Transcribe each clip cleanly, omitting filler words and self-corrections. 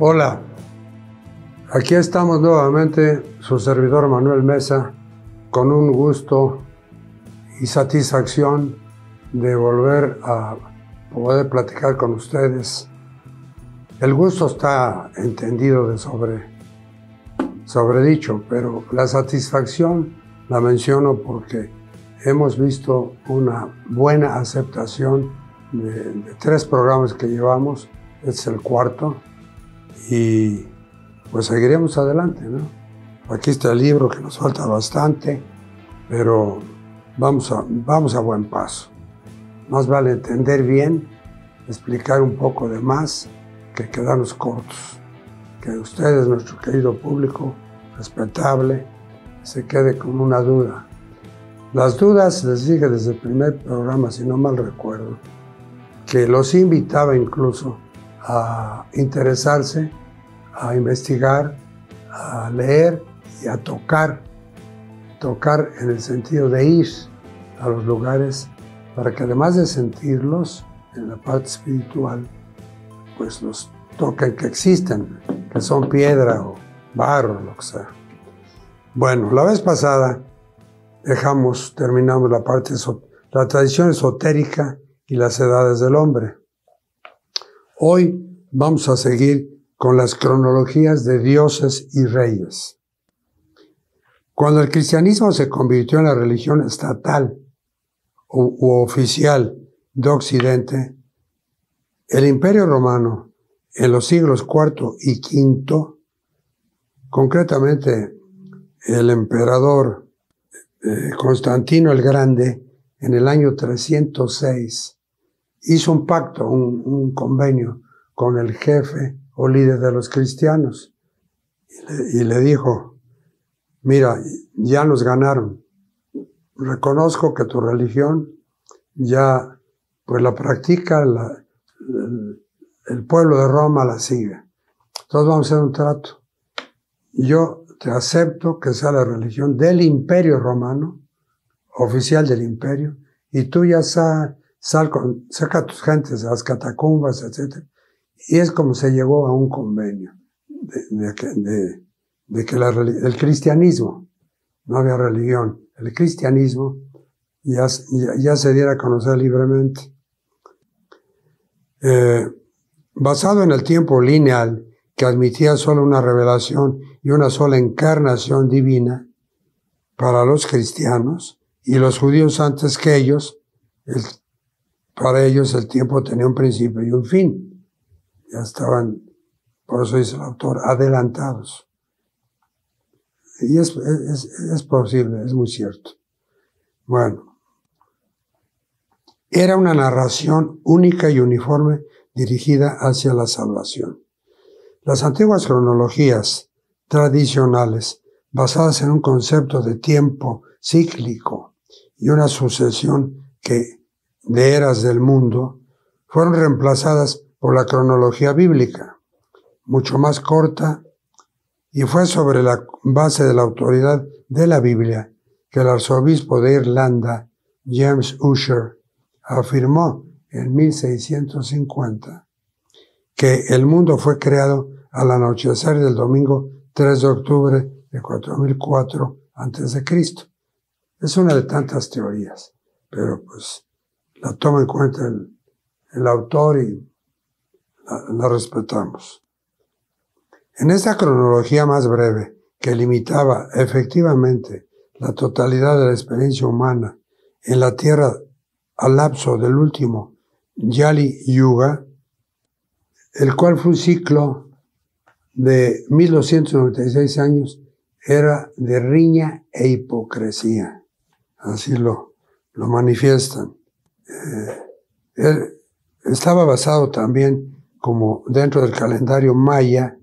Hola, aquí estamos nuevamente, su servidor Manuel Mesa, con un gusto y satisfacción de volver a poder platicar con ustedes. El gusto está entendido de sobredicho, pero la satisfacción la menciono porque hemos visto una buena aceptación de 3 programas que llevamos. Este es el 4. Y pues seguiremos adelante, ¿no? Aquí está el libro, que nos falta bastante, pero vamos a buen paso. Más vale entender bien, explicar un poco de más, que quedarnos cortos. Que ustedes, nuestro querido público respetable, se quede con una duda. Las dudas, les dije desde el primer programa, si no mal recuerdo, que los invitaba incluso a interesarse, a investigar, a leer y a tocar en el sentido de ir a los lugares para que además de sentirlos en la parte espiritual, pues los toquen, que existen, que son piedra o barro, lo que sea. Bueno, la vez pasada terminamos la parte la tradición esotérica y las edades del hombre. Hoy vamos a seguir con las cronologías de dioses y reyes. Cuando el cristianismo se convirtió en la religión estatal u oficial de Occidente, el Imperio Romano, en los siglos IV y V, concretamente el emperador Constantino el Grande, en el año 306, hizo un pacto, un convenio con el jefe o líder de los cristianos y le dijo: mira, ya nos ganaron, reconozco que tu religión ya pues la practica, el pueblo de Roma la sigue, entonces vamos a hacer un trato. Yo te acepto que sea la religión del Imperio Romano, oficial del imperio, y tú ya saca a tus gentes a las catacumbas, etc. Y es como se llegó a un convenio de que el cristianismo, no había religión, el cristianismo ya se diera a conocer libremente. Basado en el tiempo lineal, que admitía solo una revelación y una sola encarnación divina para los cristianos y los judíos antes que ellos, para ellos el tiempo tenía un principio y un fin. Ya estaban, por eso dice el autor, adelantados. Y es posible, es muy cierto. Bueno, era una narración única y uniforme dirigida hacia la salvación. Las antiguas cronologías tradicionales, basadas en un concepto de tiempo cíclico y una sucesión de eras del mundo, fueron reemplazadas por la cronología bíblica, mucho más corta, y fue sobre la base de la autoridad de la Biblia que el arzobispo de Irlanda, James Ussher, afirmó en 1650 que el mundo fue creado al anochecer del domingo 3 de octubre de 4004 a.C. Es una de tantas teorías, pero pues la toma en cuenta el autor y la respetamos. En esta cronología más breve, que limitaba efectivamente la totalidad de la experiencia humana en la Tierra al lapso del último Yali Yuga, el cual fue un ciclo de 1296 años, era de riña e hipocresía. Así lo manifiestan. Estaba basado también, como dentro del calendario maya,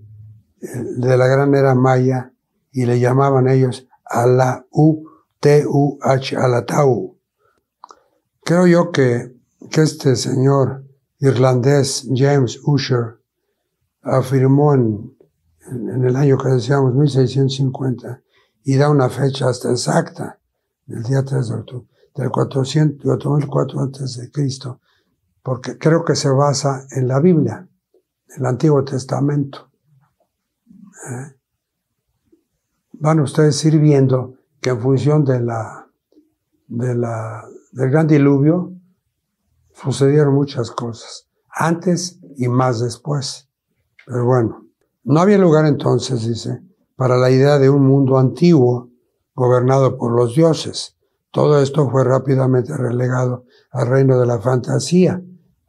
de la gran era maya, y le llamaban ellos Alatau. Creo yo que este señor irlandés, James Ussher, afirmó en el año que decíamos, 1650, y da una fecha hasta exacta, del día 3 de octubre, del 4004 a.C., porque creo que se basa en la Biblia, en el Antiguo Testamento. Van ustedes ir viendo que en función del gran diluvio sucedieron muchas cosas, antes y más después. Pero bueno, no había lugar entonces, dice, para la idea de un mundo antiguo gobernado por los dioses. Todo esto fue rápidamente relegado al reino de la fantasía,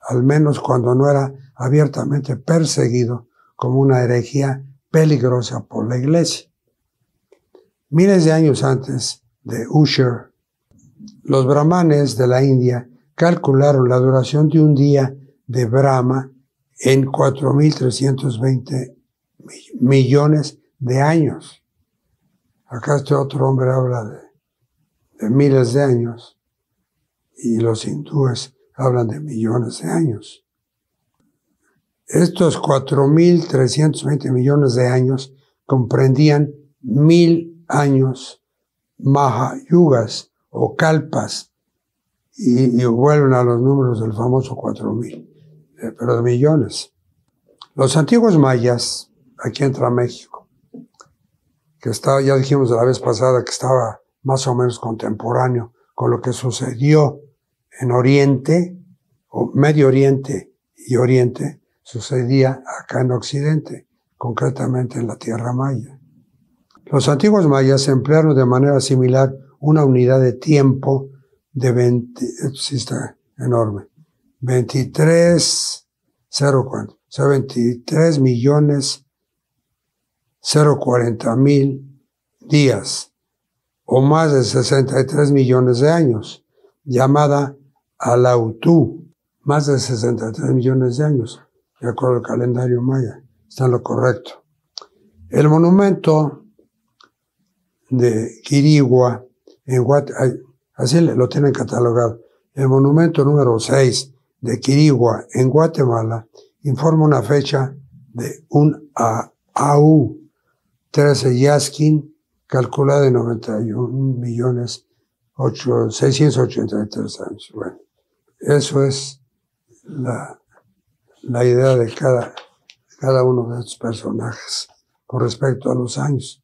al menos cuando no era abiertamente perseguido como una herejía peligrosa por la Iglesia. Miles de años antes de Ussher, los brahmanes de la India calcularon la duración de un día de Brahma en 4.320 millones de años. Acá este otro hombre habla de miles de años y los hindúes hablan de millones de años. Estos 4.320 millones de años comprendían 1.000 años Mahayugas o Kalpas y vuelven a los números del famoso 4.000, pero de millones. Los antiguos mayas, aquí entra México, que estaba, ya dijimos la vez pasada que estaba más o menos contemporáneo con lo que sucedió en Oriente, o Medio Oriente y Oriente, sucedía acá en Occidente, concretamente en la Tierra Maya. Los antiguos mayas emplearon de manera similar una unidad de tiempo de 23.040.040.000 días, o más de 63 millones de años, llamada Alautú, más de 63 millones de años, de acuerdo al calendario maya, está en lo correcto. El monumento de Quirigua, así lo tienen catalogado, el monumento número 6 de Quirigua en Guatemala informa una fecha de un AU 13 Yaskin calculada en 91.683 años. Bueno, eso es la idea de cada uno de estos personajes con respecto a los años,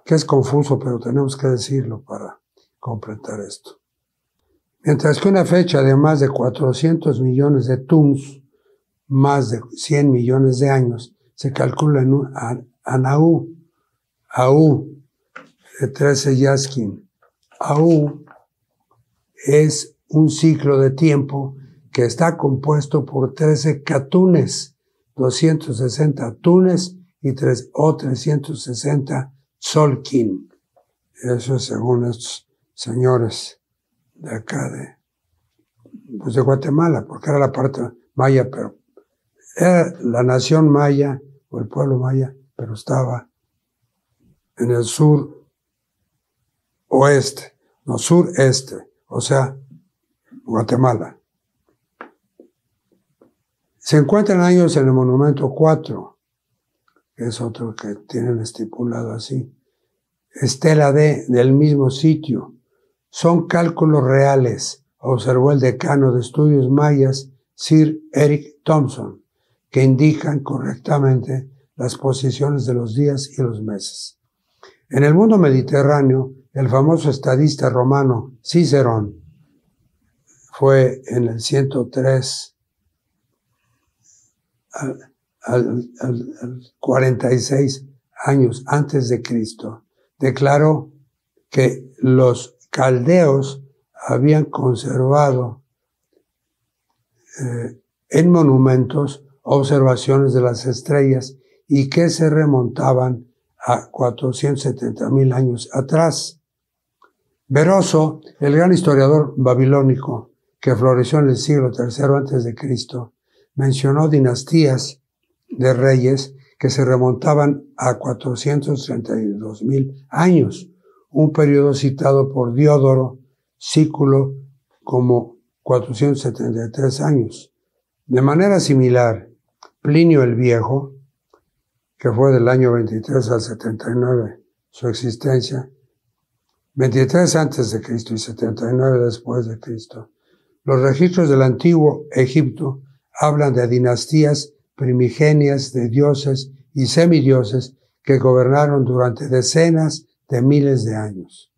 que es confuso, pero tenemos que decirlo para completar esto. Mientras que una fecha de más de 400 millones de tums, más de 100 millones de años, se calcula en un AU de 13 Yaskin. AU es un ciclo de tiempo que está compuesto por 13 catunes, 260 tunes y 360 Solkin. Eso es según estos señores de acá de Guatemala, porque era la parte maya, pero era la nación maya o el pueblo maya, pero estaba en el sureste, o sea, Guatemala. Se encuentran años en el monumento 4, que es otro que tienen estipulado así. Estela D del mismo sitio. Son cálculos reales, observó el decano de estudios mayas, Sir Eric Thompson, que indican correctamente las posiciones de los días y los meses. En el mundo mediterráneo, el famoso estadista romano Cicerón fue en el 103 al 46 años antes de Cristo, declaró que los caldeos habían conservado en monumentos observaciones de las estrellas y que se remontaban a 470.000 años atrás. Beroso, el gran historiador babilónico que floreció en el siglo III antes de Cristo, mencionó dinastías de reyes que se remontaban a 432.000 años, un periodo citado por Diodoro Sículo como 473 años. De manera similar, Plinio el Viejo, que fue del año 23 al 79 su existencia, 23 antes de Cristo y 79 después de Cristo, los registros del antiguo Egipto hablan de dinastías primigenias de dioses y semidioses que gobernaron durante decenas de miles de años,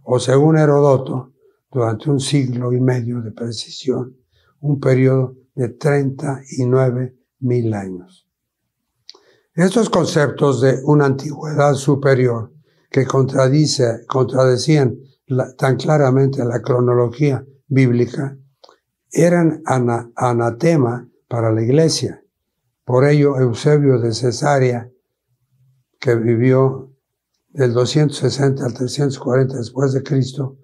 o según Heródoto, durante 1,5 siglos de precisión, un periodo de 39.000 años. Estos conceptos de una antigüedad superior que contradecían tan claramente la cronología bíblica eran anatema para la Iglesia. Por ello, Eusebio de Cesarea, que vivió del 260 al 340 después de Cristo,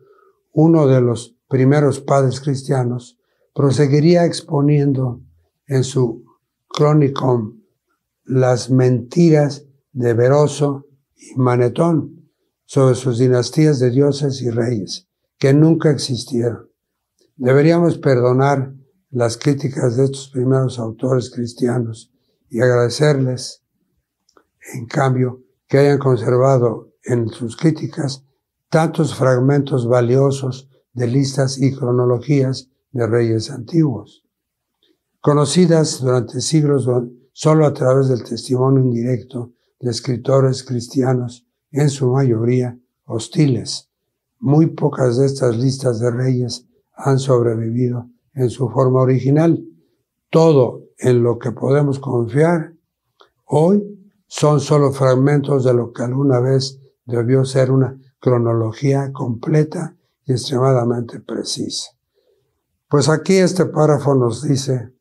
uno de los primeros padres cristianos, proseguiría exponiendo en su Chronicon las mentiras de Beroso y Manetón sobre sus dinastías de dioses y reyes, que nunca existieron. Deberíamos perdonar las críticas de estos primeros autores cristianos y agradecerles, en cambio, que hayan conservado en sus críticas tantos fragmentos valiosos de listas y cronologías de reyes antiguos, conocidas durante siglos solo a través del testimonio indirecto de escritores cristianos, en su mayoría hostiles. Muy pocas de estas listas de reyes han sobrevivido en su forma original. Todo en lo que podemos confiar hoy son solo fragmentos de lo que alguna vez debió ser una cronología completa y extremadamente precisa. Pues aquí este párrafo nos dice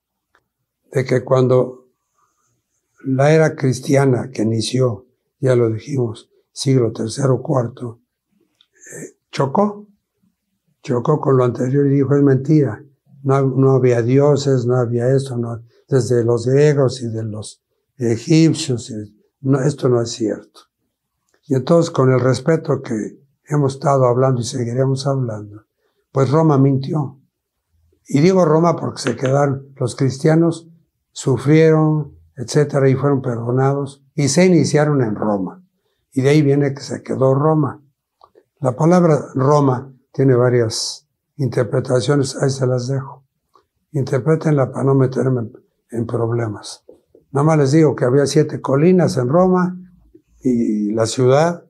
de que cuando la era cristiana que inició, ya lo dijimos, siglo III o IV, chocó con lo anterior y dijo, es mentira, no había dioses, no había esto, desde los griegos y de los egipcios, esto no es cierto. Y entonces, con el respeto que hemos estado hablando y seguiremos hablando, pues Roma mintió. Y digo Roma porque se quedaron, los cristianos sufrieron, etcétera, y fueron perdonados, y se iniciaron en Roma. Y de ahí viene que se quedó Roma. La palabra Roma tiene varias interpretaciones, ahí se las dejo. Interprétenla para no meterme en problemas. Nada más les digo que había 7 colinas en Roma y la ciudad,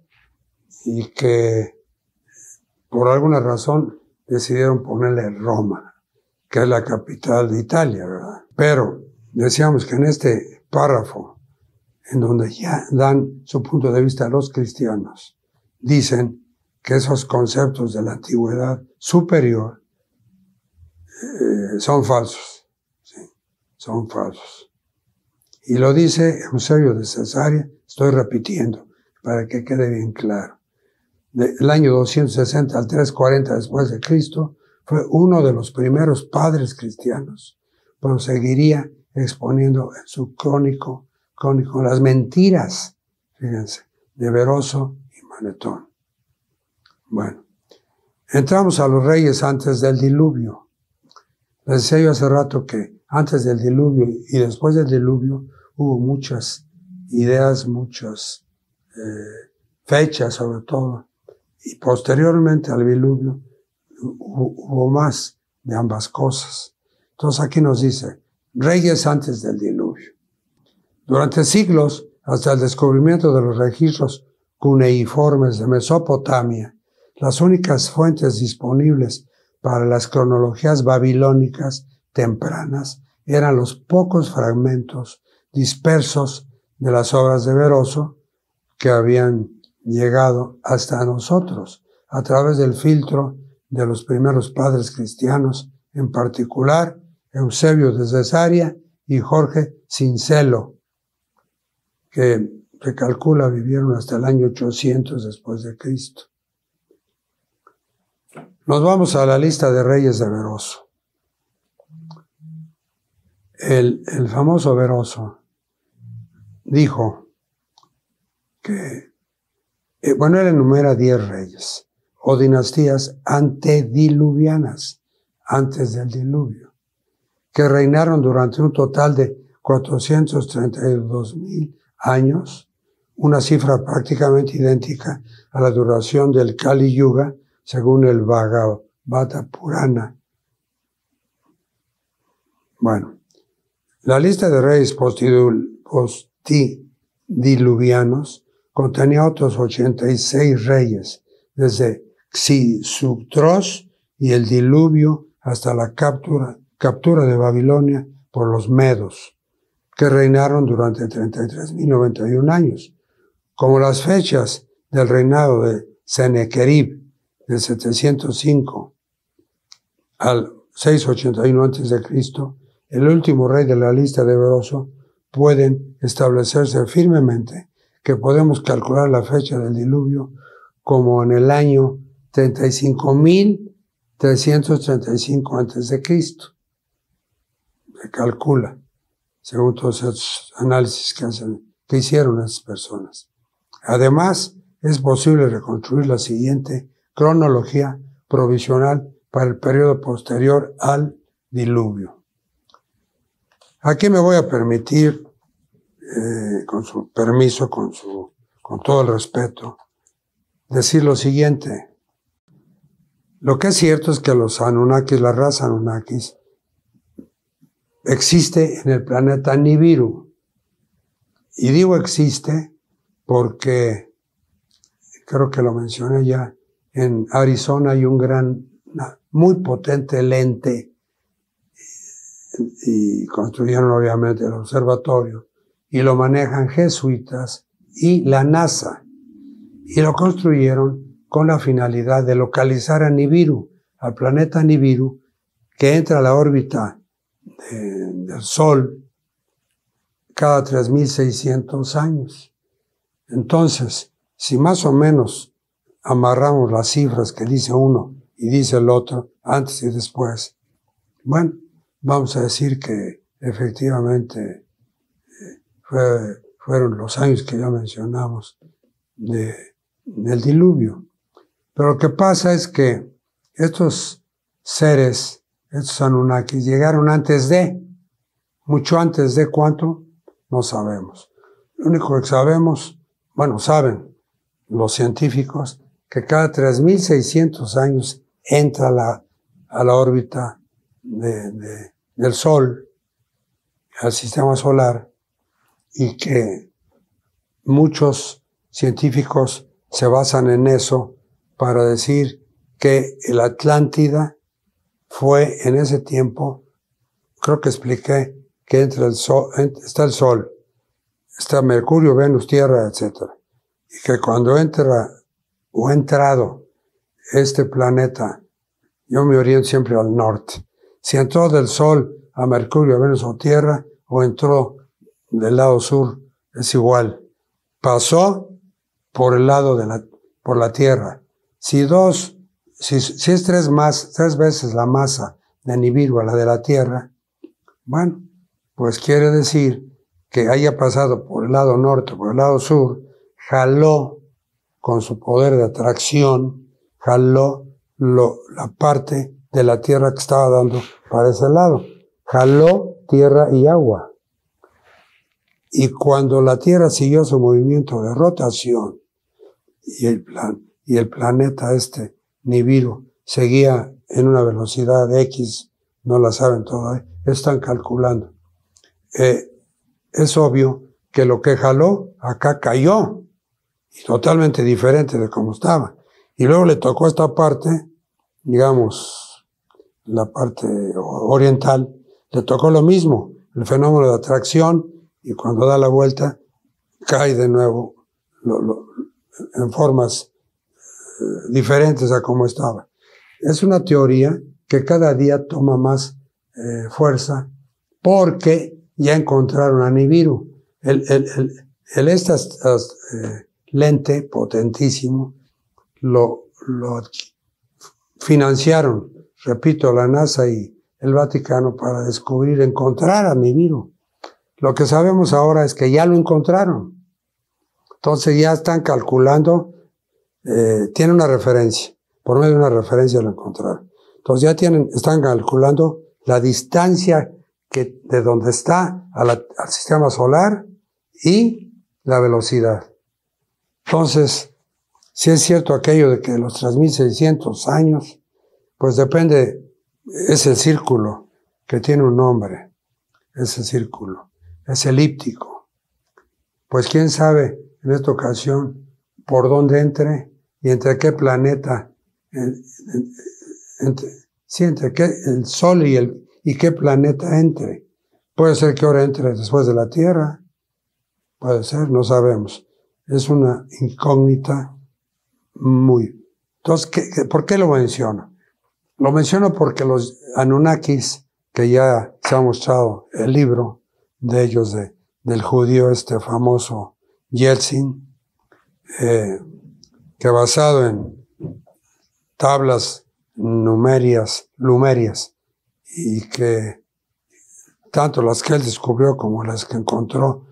y que por alguna razón decidieron ponerle Roma, que es la capital de Italia, ¿verdad? Pero decíamos que en este párrafo, en donde ya dan su punto de vista los cristianos, dicen que esos conceptos de la antigüedad superior son falsos, ¿sí? Son falsos. Y lo dice Eusebio de Cesarea, estoy repitiendo para que quede bien claro. Del año 260 al 340 después de Cristo, fue uno de los primeros padres cristianos. Proseguiría exponiendo en su crónico las mentiras, fíjense, de Beroso y Manetón. Bueno, entramos a los reyes antes del diluvio. Les decía yo hace rato que antes del diluvio y después del diluvio hubo muchas ideas, muchas fechas sobre todo, y posteriormente al diluvio hubo más de ambas cosas. Entonces aquí nos dice, reyes antes del diluvio. Durante siglos, hasta el descubrimiento de los registros cuneiformes de Mesopotamia, las únicas fuentes disponibles para las cronologías babilónicas tempranas eran los pocos fragmentos dispersos de las obras de Beroso que habían llegado hasta nosotros a través del filtro de los primeros padres cristianos, en particular Eusebio de Cesarea y Jorge Cincelo, que se calcula vivieron hasta el año 800 después de Cristo. Nos vamos a la lista de reyes de Beroso. El famoso Beroso dijo que, él enumera 10 reyes o dinastías antediluvianas, antes del diluvio, que reinaron durante un total de 432.000 años, una cifra prácticamente idéntica a la duración del Kali Yuga, según el Bhagavata Purana. Bueno, la lista de reyes postidiluvianos contenía otros 86 reyes, desde Xisuthros y el diluvio hasta la captura de Babilonia por los medos, que reinaron durante 33.091 años. Como las fechas del reinado de Sennacherib, del 705 al 681 a.C., el último rey de la lista de Beroso, pueden establecerse firmemente que podemos calcular la fecha del diluvio como en el año 35.335 a.C. Se calcula, según todos esos análisis que hicieron esas personas. Además, es posible reconstruir la siguiente cronología provisional para el periodo posterior al diluvio. Aquí me voy a permitir, con su permiso, con todo el respeto, decir lo siguiente. Lo que es cierto es que los Anunnakis, la raza Anunnakis, existe en el planeta Nibiru. Y digo existe porque, creo que lo mencioné ya, en Arizona hay muy potente lente, y construyeron obviamente el observatorio, y lo manejan jesuitas y la NASA, y lo construyeron con la finalidad de localizar a Nibiru, al planeta Nibiru, que entra a la órbita del Sol cada 3.600 años. Entonces, si más o menos amarramos las cifras que dice uno y dice el otro, antes y después, bueno, vamos a decir que efectivamente fueron los años que ya mencionamos del diluvio. Pero lo que pasa es que estos seres, estos Anunnakis, llegaron mucho antes de ¿cuánto? No sabemos. Lo único que sabemos, saben los científicos, que cada 3.600 años entra a la órbita del Sol, al sistema solar, y que muchos científicos se basan en eso para decir que el Atlántida fue en ese tiempo, creo que expliqué que está el Sol, está Mercurio, Venus, Tierra, etc. Y que cuando entrado este planeta, yo me oriento siempre al norte, si entró del Sol a Mercurio, a Venus o Tierra, o entró del lado sur, es igual. Pasó por el lado por la Tierra. Si es tres veces la masa de Nibiru a la de la Tierra, bueno, pues quiere decir que haya pasado por el lado norte, por el lado sur, jaló con su poder de atracción, jaló la parte de la Tierra que estaba dando para ese lado. Jaló tierra y agua. Y cuando la Tierra siguió su movimiento de rotación y el planeta Nibiru seguía en una velocidad X, no la saben todavía, están calculando. Es obvio que lo que jaló acá cayó, y totalmente diferente de como estaba. Y luego le tocó esta parte, digamos, la parte oriental, le tocó lo mismo, el fenómeno de atracción, y cuando da la vuelta, cae de nuevo en formas diferentes a como estaba. Es una teoría que cada día toma más fuerza porque ya encontraron a Nibiru. Lente potentísimo lo financiaron, repito, la NASA y el Vaticano para encontrar a Nibiru. Lo que sabemos ahora es que ya lo encontraron. Entonces ya están calculando, tiene una referencia, por medio de una referencia lo encontraron. Entonces ya están calculando la distancia de donde está al sistema solar y la velocidad. Entonces, si es cierto aquello de que los 3.600 años, pues depende, es el círculo que tiene un nombre, ese círculo, es elíptico. Pues quién sabe en esta ocasión por dónde entre y entre qué planeta, entre qué, el Sol y qué planeta entre. Puede ser que ahora entre después de la Tierra, puede ser, no sabemos. Es una incógnita muy... Entonces, ¿por qué lo menciono? Lo menciono porque los Anunnakis, que ya se ha mostrado el libro de ellos, del judío famoso Yeltsin, que basado en tablas lumerias, y que tanto las que él descubrió como las que encontró,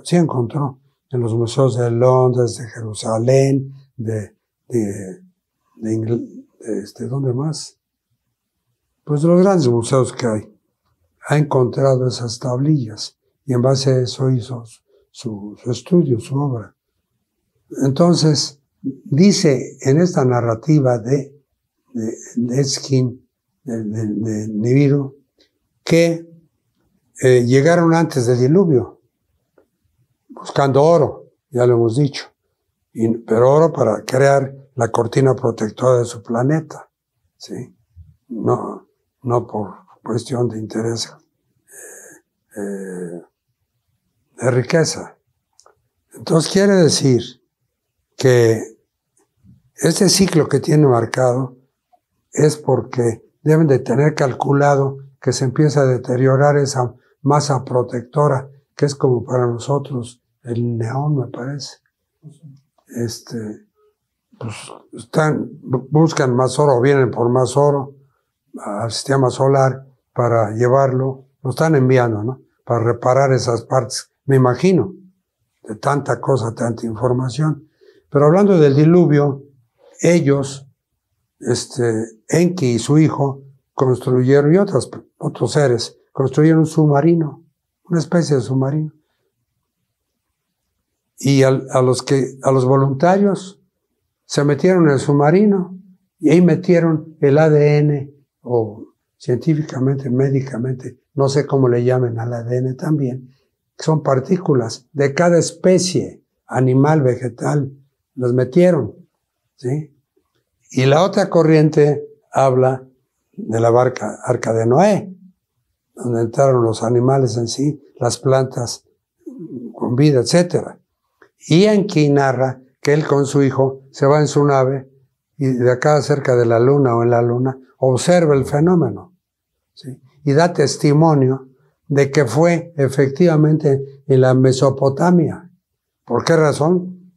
sí encontró en los museos de Londres, de Jerusalén, ¿dónde más? Pues de los grandes museos que hay. Ha encontrado esas tablillas y en base a eso hizo su estudio, su obra. Entonces, dice en esta narrativa de Esquín, de Nibiru, que llegaron antes del diluvio, buscando oro, ya lo hemos dicho, pero oro para crear la cortina protectora de su planeta, ¿sí? No por cuestión de interés de riqueza. Entonces quiere decir que este ciclo que tiene marcado es porque deben de tener calculado que se empieza a deteriorar esa masa protectora, que es como para nosotros el neón, me parece. Pues buscan más oro, vienen por más oro al sistema solar para llevarlo, lo están enviando, ¿no? Para reparar esas partes, me imagino, de tanta cosa, tanta información. Pero hablando del diluvio, ellos, Enki y su hijo, construyeron, y otros seres, construyeron un submarino, una especie de submarino. Y a los voluntarios se metieron en el submarino y ahí metieron el ADN, o científicamente, médicamente, no sé cómo le llamen al ADN también, que son partículas de cada especie, animal, vegetal, las metieron, ¿sí? Y la otra corriente habla de la arca de Noé, donde entraron los animales en sí, las plantas con vida, etc. Y Enki narra que él con su hijo se va en su nave y de acá cerca de la luna o en la luna observa el fenómeno, ¿sí? Y da testimonio de que fue efectivamente en la Mesopotamia. ¿Por qué razón?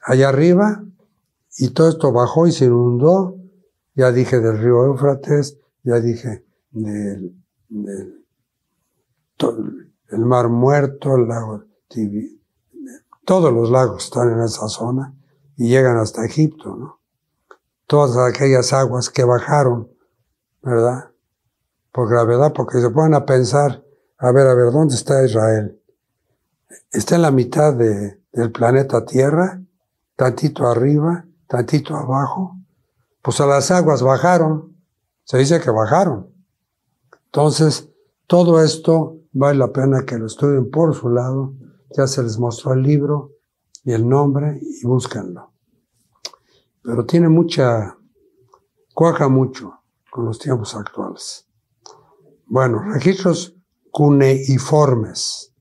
Allá arriba, y todo esto bajó y se inundó. Ya dije del río Éufrates, ya dije del el Mar Muerto, el lago Tibia. Todos los lagos están en esa zona y llegan hasta Egipto, ¿no? Todas aquellas aguas que bajaron, ¿verdad? Por gravedad, porque se ponen a pensar, a ver, ¿dónde está Israel? Está en la mitad del planeta Tierra, tantito arriba, tantito abajo. Pues a las aguas bajaron, se dice que bajaron. Entonces, todo esto vale la pena que lo estudien por su lado. Ya se les mostró el libro y el nombre y búsquenlo. Pero cuaja mucho con los tiempos actuales. Bueno, registros cuneiformes.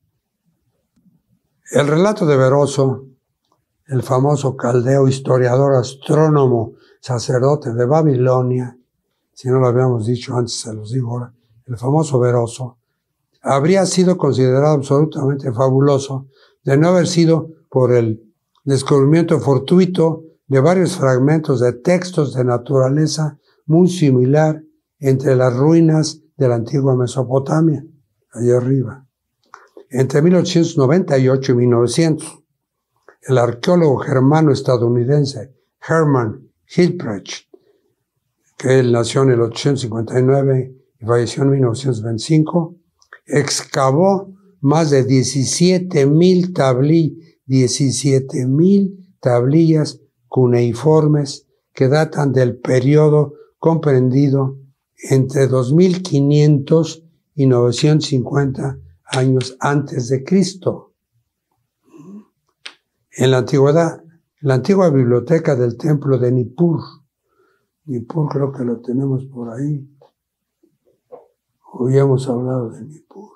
El relato de Beroso, el famoso caldeo, historiador, astrónomo, sacerdote de Babilonia, si no lo habíamos dicho antes, se los digo ahora, el famoso Beroso, habría sido considerado absolutamente fabuloso de no haber sido por el descubrimiento fortuito de varios fragmentos de textos de naturaleza muy similar entre las ruinas de la antigua Mesopotamia, allá arriba. Entre 1898 y 1900, el arqueólogo germano-estadounidense Hermann Hilprecht, que él nació en el 859 y falleció en 1925, excavó más de 17,000 tablillas cuneiformes que datan del periodo comprendido entre 2500 y 950 años antes de Cristo. En la antigüedad, la antigua biblioteca del templo de Nippur. Nippur creo que lo tenemos por ahí. Hoy hemos hablado de Nippur.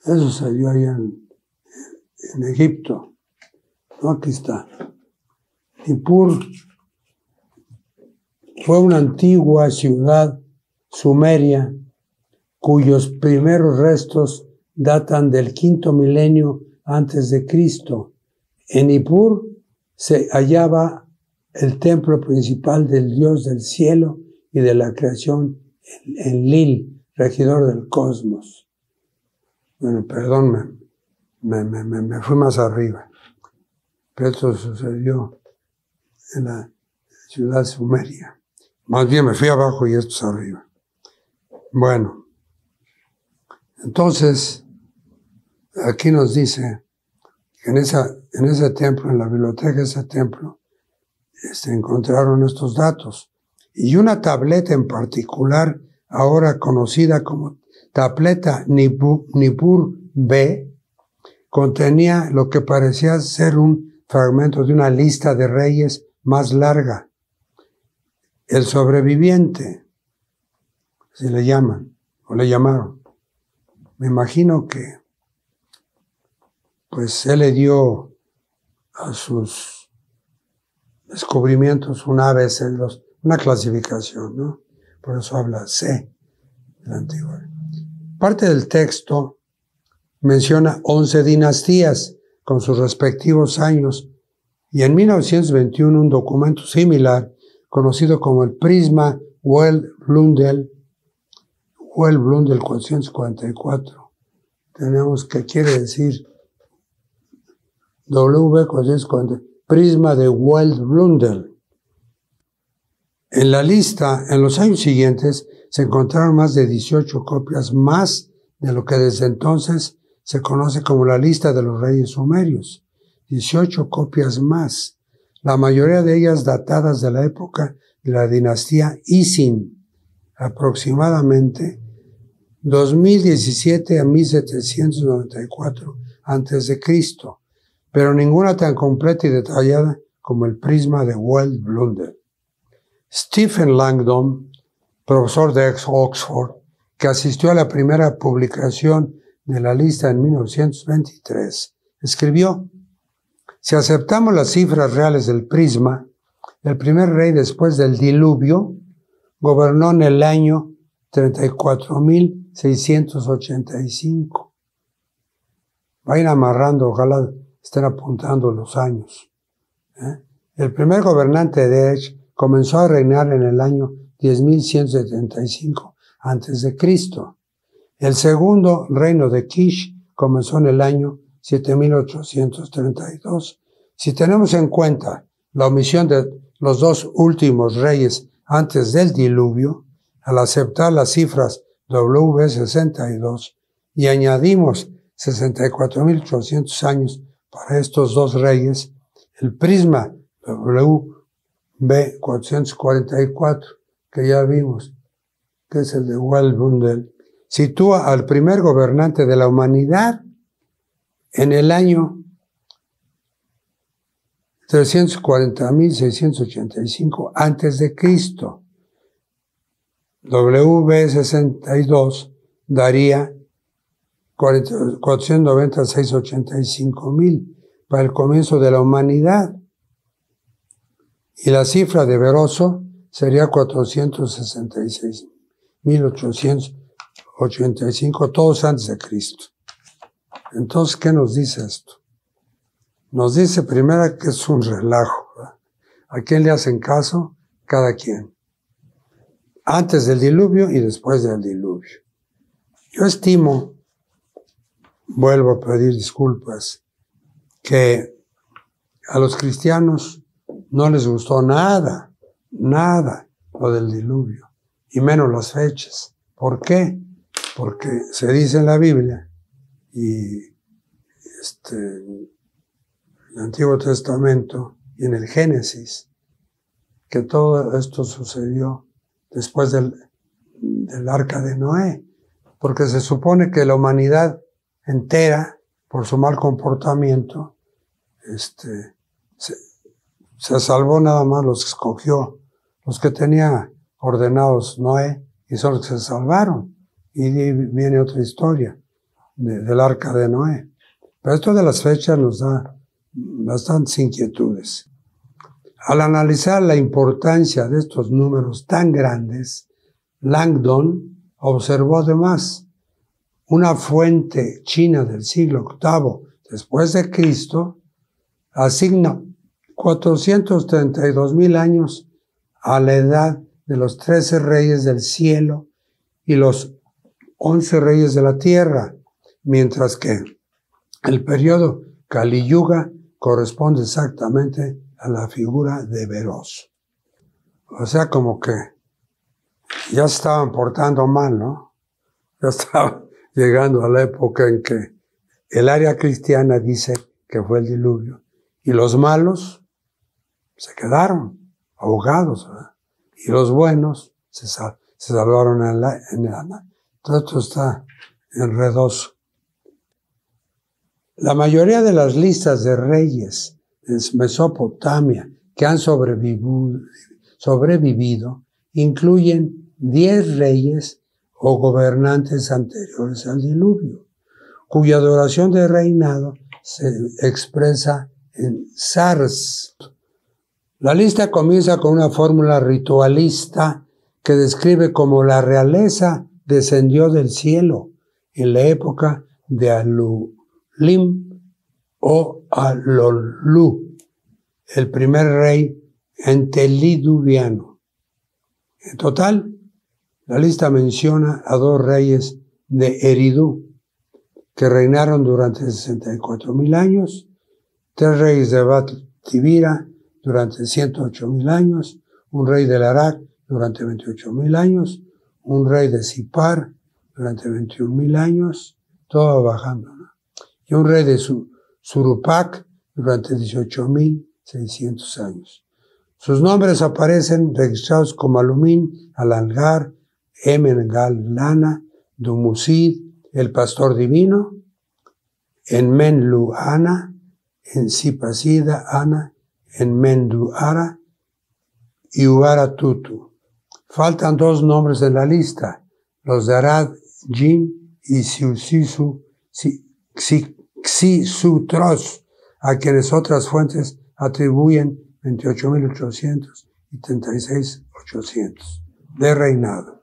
Eso salió allá en Egipto. No, aquí está. Nippur fue una antigua ciudad sumeria cuyos primeros restos datan del quinto milenio antes de Cristo. En Nippur se hallaba el templo principal del Dios del cielo y de la creación, Enlil, regidor del cosmos. Bueno, perdón, me fui más arriba. Pero esto sucedió en la ciudad sumeria. Más bien me fui abajo y esto es arriba. Bueno, entonces, aquí nos dice que en ese templo, en la biblioteca de ese templo, encontraron estos datos. Y una tableta en particular, ahora conocida como tableta Nippur B, contenía lo que parecía ser un fragmento de una lista de reyes más larga. El sobreviviente, si le llaman, o le llamaron. Me imagino que, pues, él le dio a sus descubrimientos un ABC, una clasificación, ¿no? Por eso habla C, de la antigua. Parte del texto menciona 11 dinastías con sus respectivos años, y en 1921 un documento similar, conocido como el Prisma Well-Blundell 444. Tenemos que quiere decir W440, Prisma de Well-Blundell. En la lista, en los años siguientes, se encontraron más de 18 copias más de lo que desde entonces se conoce como la lista de los reyes sumerios. 18 copias más, la mayoría de ellas datadas de la época de la dinastía Isin, aproximadamente 2017 a 1794 a.C., pero ninguna tan completa y detallada como el prisma de Well-Blundell. Stephen Langdon, profesor de Oxford, que asistió a la primera publicación de la lista en 1923, escribió: si aceptamos las cifras reales del prisma, el primer rey después del diluvio gobernó en el año 34.685. Vayan amarrando, ojalá estén apuntando los años. El primer gobernante de Erech comenzó a reinar en el año 10.175 a.C. El segundo reino de Kish comenzó en el año 7.832. Si tenemos en cuenta la omisión de los dos últimos reyes antes del diluvio, al aceptar las cifras W62 y añadimos 64.800 años para estos dos reyes, el prisma WB444, que ya vimos, que es el de Well-Blundell, sitúa al primer gobernante de la humanidad en el año 340.685 a.C. WB62 daría 496.085.000 para el comienzo de la humanidad. Y la cifra de Veroso sería 466.885, todos antes de Cristo. Entonces, ¿qué nos dice esto? Nos dice primero que es un relajo, ¿verdad? ¿A quién le hacen caso? Cada quien. Antes del diluvio y después del diluvio. Yo estimo, vuelvo a pedir disculpas, que a los cristianos no les gustó nada lo del diluvio, y menos las fechas. ¿Por qué? Porque se dice en la Biblia y en el Antiguo Testamento y en el Génesis que todo esto sucedió después del arca de Noé, porque se supone que la humanidad entera, por su mal comportamiento, se salvó nada más los que escogió, los que tenía ordenados Noé, y son los que se salvaron. Y viene otra historia del arca de Noé. Pero esto de las fechas nos da bastantes inquietudes. Al analizar la importancia de estos números tan grandes, Langdon observó además una fuente china del siglo VIII después de Cristo asigna 432,000 años a la edad de los 13 reyes del cielo y los 11 reyes de la tierra, mientras que el periodo Kali Yuga corresponde exactamente a la figura de Beroz. O sea, como que ya se estaban portando mal, ¿no? Ya estaba llegando a la época en que el área cristiana dice que fue el diluvio y los malos se quedaron ahogados, ¿verdad? Y los buenos se salvaron en el mar. Todo esto está enredoso. La mayoría de las listas de reyes en Mesopotamia que han sobrevivido incluyen 10 reyes o gobernantes anteriores al diluvio, cuya duración de reinado se expresa en zars. La lista comienza con una fórmula ritualista que describe cómo la realeza descendió del cielo en la época de Alulim o Alolu, el primer rey antediluviano. En total, la lista menciona a 2 reyes de Eridu, que reinaron durante 64,000 años, 3 reyes de Bat-Tibira durante 108,000 años, un rey de Larak durante 28,000 años, un rey de Sipar durante 21,000 años, todo bajando, ¿no? Y un rey de Surupac durante 18,600 años. Sus nombres aparecen registrados como Alumín, Alangar, Emengal-Lana, Dumusid, el pastor divino, Enmenlu-Ana, Ensipasida-Ana, Enmendu-Ara y Uara-Tutu. Faltan 2 nombres en la lista, los de Arad-Jin y Xisutros, a quienes otras fuentes atribuyen 28,800 y 36,800 de reinado.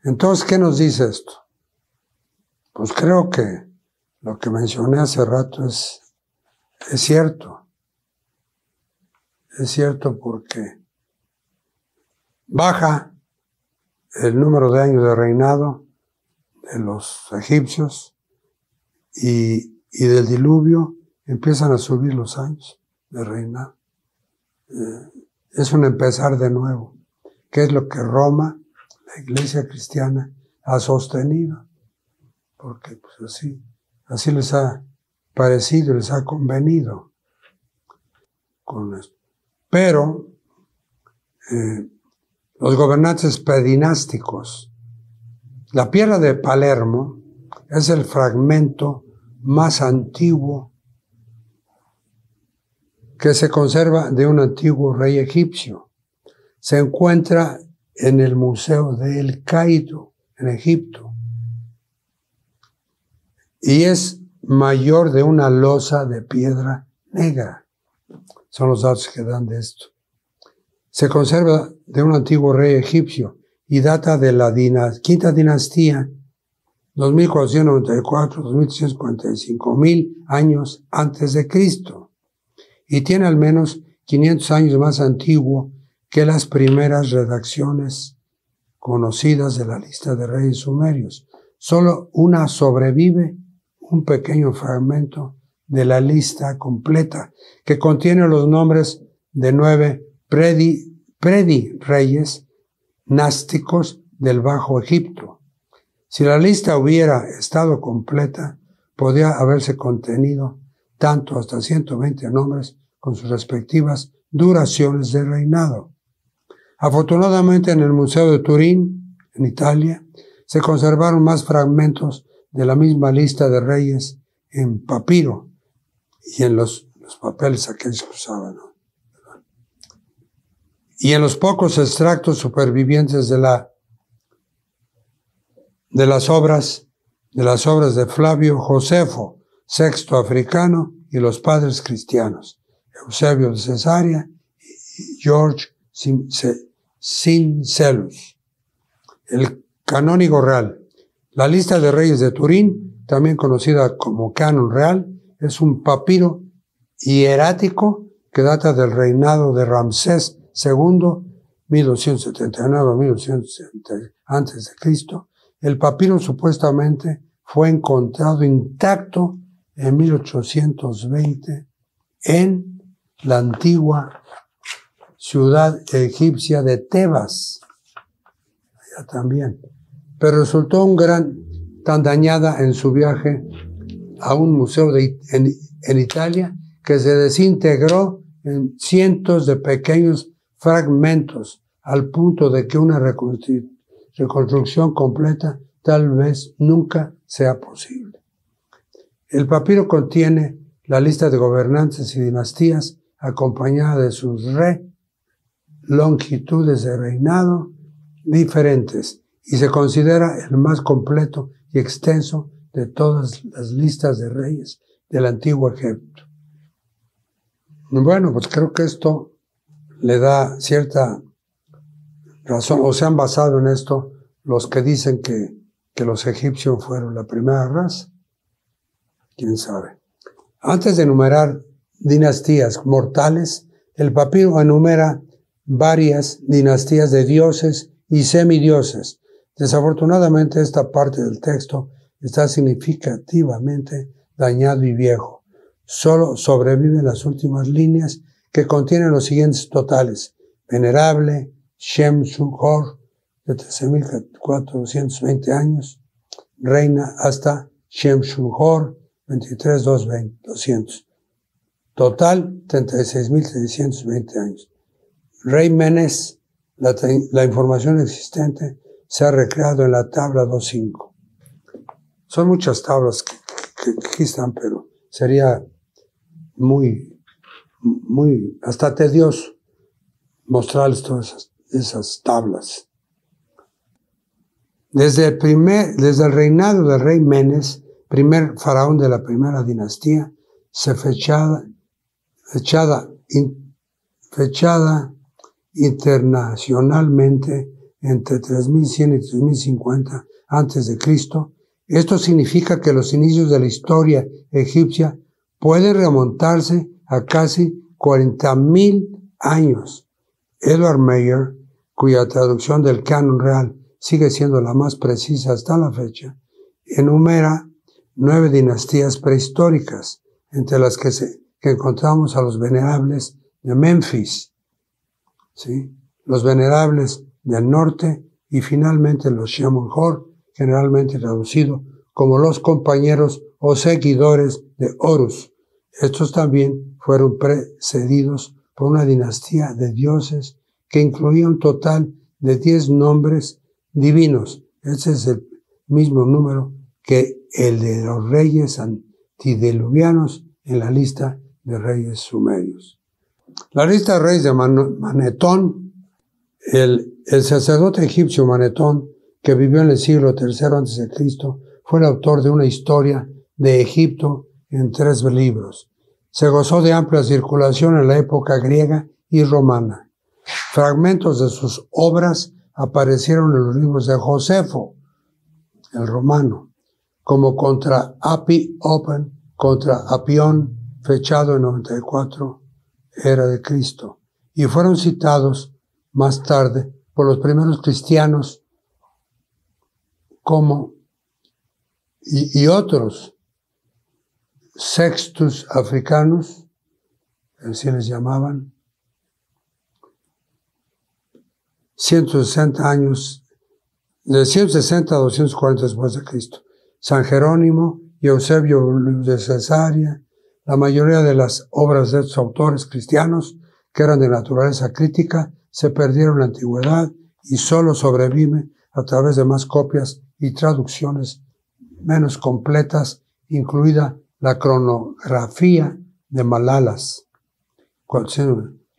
Entonces, ¿qué nos dice esto? Pues creo que lo que mencioné hace rato es cierto. Es cierto porque baja el número de años de reinado de los egipcios y del diluvio empiezan a subir los años de reinado. Es un empezar de nuevo, que es lo que Roma, la iglesia cristiana, ha sostenido, porque pues así les ha parecido, les ha convenido con esto. Pero los gobernantes predinásticos, la piedra de Palermo es el fragmento más antiguo que se conserva de un antiguo rey egipcio. Se encuentra en el Museo de El Cairo, en Egipto, y es mayor de una losa de piedra negra. Son los datos que dan de esto. Se conserva de un antiguo rey egipcio y data de la quinta dinastía, 2494, 2345,000 años antes de Cristo, y tiene al menos 500 años más antiguo que las primeras redacciones conocidas de la lista de reyes sumerios. Solo una sobrevive, un pequeño fragmento de la lista completa, que contiene los nombres de 9 reyes násticos del Bajo Egipto. Si la lista hubiera estado completa, podría haberse contenido tanto hasta 120 nombres con sus respectivas duraciones de reinado. Afortunadamente, en el Museo de Turín, en Italia, se conservaron más fragmentos de la misma lista de reyes en papiro y en los papeles aquellos que usaban, ¿no? Y en los pocos extractos supervivientes de las obras de Flavio Josefo, sexto africano, y los padres cristianos, Eusebio de Cesarea y George Syncellus. El canónigo real. La lista de reyes de Turín, también conocida como canon real, es un papiro hierático que data del reinado de Ramsés II, 1279 a 1260 a.C. El papiro supuestamente fue encontrado intacto en 1820 en la antigua ciudad egipcia de Tebas, allá también, pero resultó tan dañada en su viaje a un museo en Italia que se desintegró en cientos de pequeños fragmentos al punto de que una reconstrucción completa tal vez nunca sea posible. El papiro contiene la lista de gobernantes y dinastías acompañada de sus longitudes de reinado diferentes y se considera el más completo y extenso de todas las listas de reyes del antiguo Egipto. Bueno, pues creo que esto le da cierta razón, o se han basado en esto los que dicen que los egipcios fueron la primera raza. ¿Quién sabe? Antes de enumerar dinastías mortales, el papiro enumera varias dinastías de dioses y semidioses. Desafortunadamente, esta parte del texto está significativamente dañado y viejo. Solo sobreviven las últimas líneas que contienen los siguientes totales: venerable Shem-Shum-Hor, de 13.420 años, reina hasta Shem-Shum-Hor, 23.200. Total, 36.320 años. Rey Menes, la información existente se ha recreado en la tabla 2.5. Son muchas tablas que aquí están, pero sería muy hasta tedioso mostrarles todas esas tablas. Desde el reinado del rey Menes, primer faraón de la primera dinastía, fechada internacionalmente entre 3100 y 3050 a.C., esto significa que los inicios de la historia egipcia pueden remontarse a casi 40.000 años. Edward Meyer, cuya traducción del canon real sigue siendo la más precisa hasta la fecha, enumera 9 dinastías prehistóricas, entre las que encontramos a los venerables de Memphis, ¿sí?, los venerables del norte y finalmente los Shem-Hor, generalmente traducido como los compañeros o seguidores de Horus. Estos también fueron precedidos por una dinastía de dioses que incluía un total de 10 nombres divinos. Ese es el mismo número que el de los reyes antediluvianos en la lista de reyes sumerios. La lista de reyes de Manetón, el sacerdote egipcio Manetón, que vivió en el siglo III a.C., fue el autor de una historia de Egipto en 3 libros. Se gozó de amplia circulación en la época griega y romana. Fragmentos de sus obras aparecieron en los libros de Josefo, el romano, como contra Open, contra Apión, fechado en 94 era de Cristo, y fueron citados más tarde por los primeros cristianos como y otros sextus africanos, así les llamaban, 160 años, de 160 a 240 después de Cristo. San Jerónimo y Eusebio de Cesarea, la mayoría de las obras de estos autores cristianos, que eran de naturaleza crítica, se perdieron en la antigüedad y solo sobreviven a través de más copias y traducciones menos completas, incluida la cronografía de Malalas,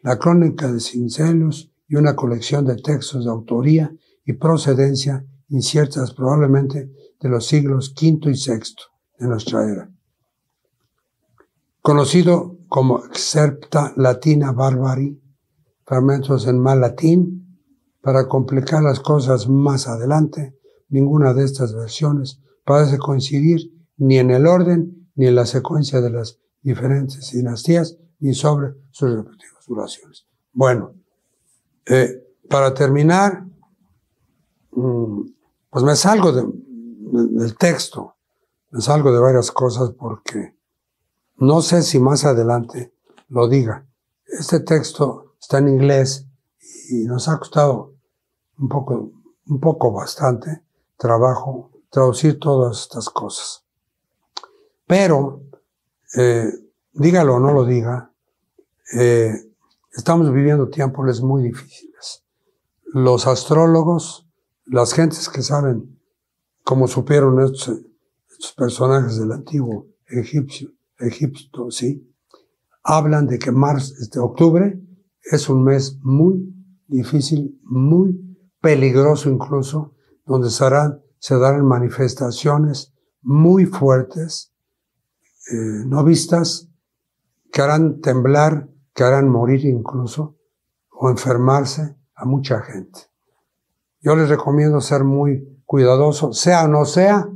la crónica de Cincelius y una colección de textos de autoría y procedencia inciertas probablemente de los siglos V y VI de nuestra era. Conocido como Excerpta Latina Barbari, fragmentos en mal latín, para complicar las cosas más adelante, ninguna de estas versiones parece coincidir ni en el orden ni en la secuencia de las diferentes dinastías, ni sobre sus respectivas duraciones. Bueno, para terminar, pues me salgo del texto, me salgo de varias cosas porque no sé si más adelante lo diga. Este texto está en inglés y nos ha costado un poco bastante trabajo traducir todas estas cosas. Pero, dígalo o no lo diga, estamos viviendo tiempos muy difíciles. Los astrólogos, las gentes que saben cómo supieron estos personajes del antiguo Egipto, ¿sí? Hablan de que octubre es un mes muy difícil, muy peligroso incluso, donde se darán manifestaciones muy fuertes, no vistas, que harán temblar, que harán morir incluso, o enfermarse a mucha gente. Yo les recomiendo ser muy cuidadosos, sea o no sea.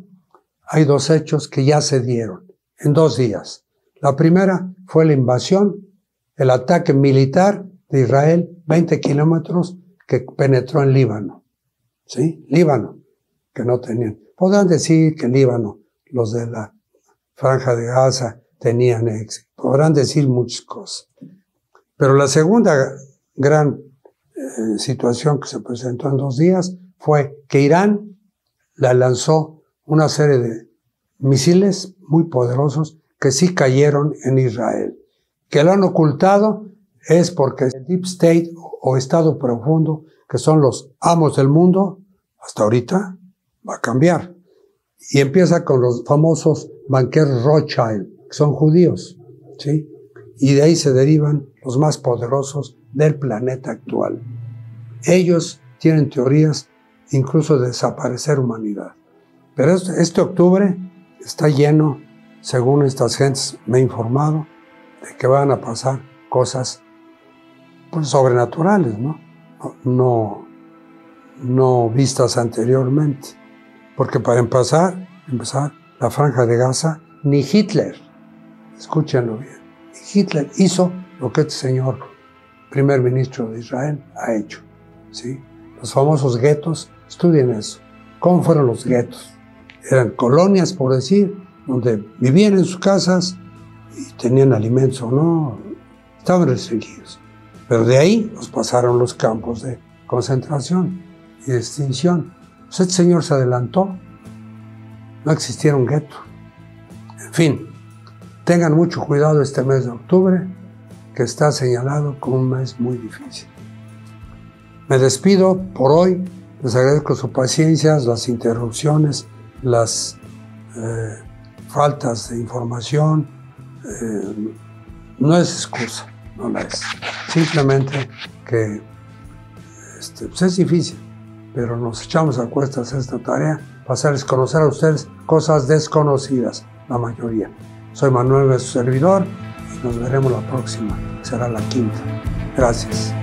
Hay dos hechos que ya se dieron en 2 días. La primera fue la invasión, el ataque militar de Israel, 20 kilómetros, que penetró en Líbano. ¿Sí? Líbano, que no tenían. Podrán decir que Líbano, los de la Franja de Gaza, tenían éxito. Podrán decir muchas cosas. Pero la segunda gran situación que se presentó en 2 días fue que Irán le lanzó una serie de misiles muy poderosos que sí cayeron en Israel. Que lo han ocultado es porque el Deep State o Estado Profundo, que son los amos del mundo, hasta ahorita va a cambiar. Y empieza con los famosos banqueros Rothschild, que son judíos, ¿sí? Y de ahí se derivan los más poderosos del planeta actual. Ellos tienen teorías incluso de desaparecer humanidad. Pero este octubre está lleno, según estas gentes me he informado, de que van a pasar cosas pues, sobrenaturales, no vistas anteriormente. Porque para empezar, la Franja de Gaza, ni Hitler, escúchenlo bien, ni Hitler hizo lo que este señor primer ministro de Israel ha hecho, ¿sí? Los famosos guetos, estudien eso. ¿Cómo fueron los guetos? Eran colonias, por decir, donde vivían en sus casas y tenían alimentos o no, estaban restringidos. Pero de ahí los pasaron los campos de concentración y de extinción. Pues este señor se adelantó, no existía un gueto. En fin, tengan mucho cuidado este mes de octubre, que está señalado como un mes muy difícil. Me despido por hoy, les agradezco su paciencia, las interrupciones, las faltas de información. No es excusa, no la es. Simplemente que pues es difícil, pero nos echamos a cuestas esta tarea para hacerles conocer a ustedes cosas desconocidas, la mayoría. Soy Manuel, su servidor, y nos veremos la próxima, será la 5ª. Gracias.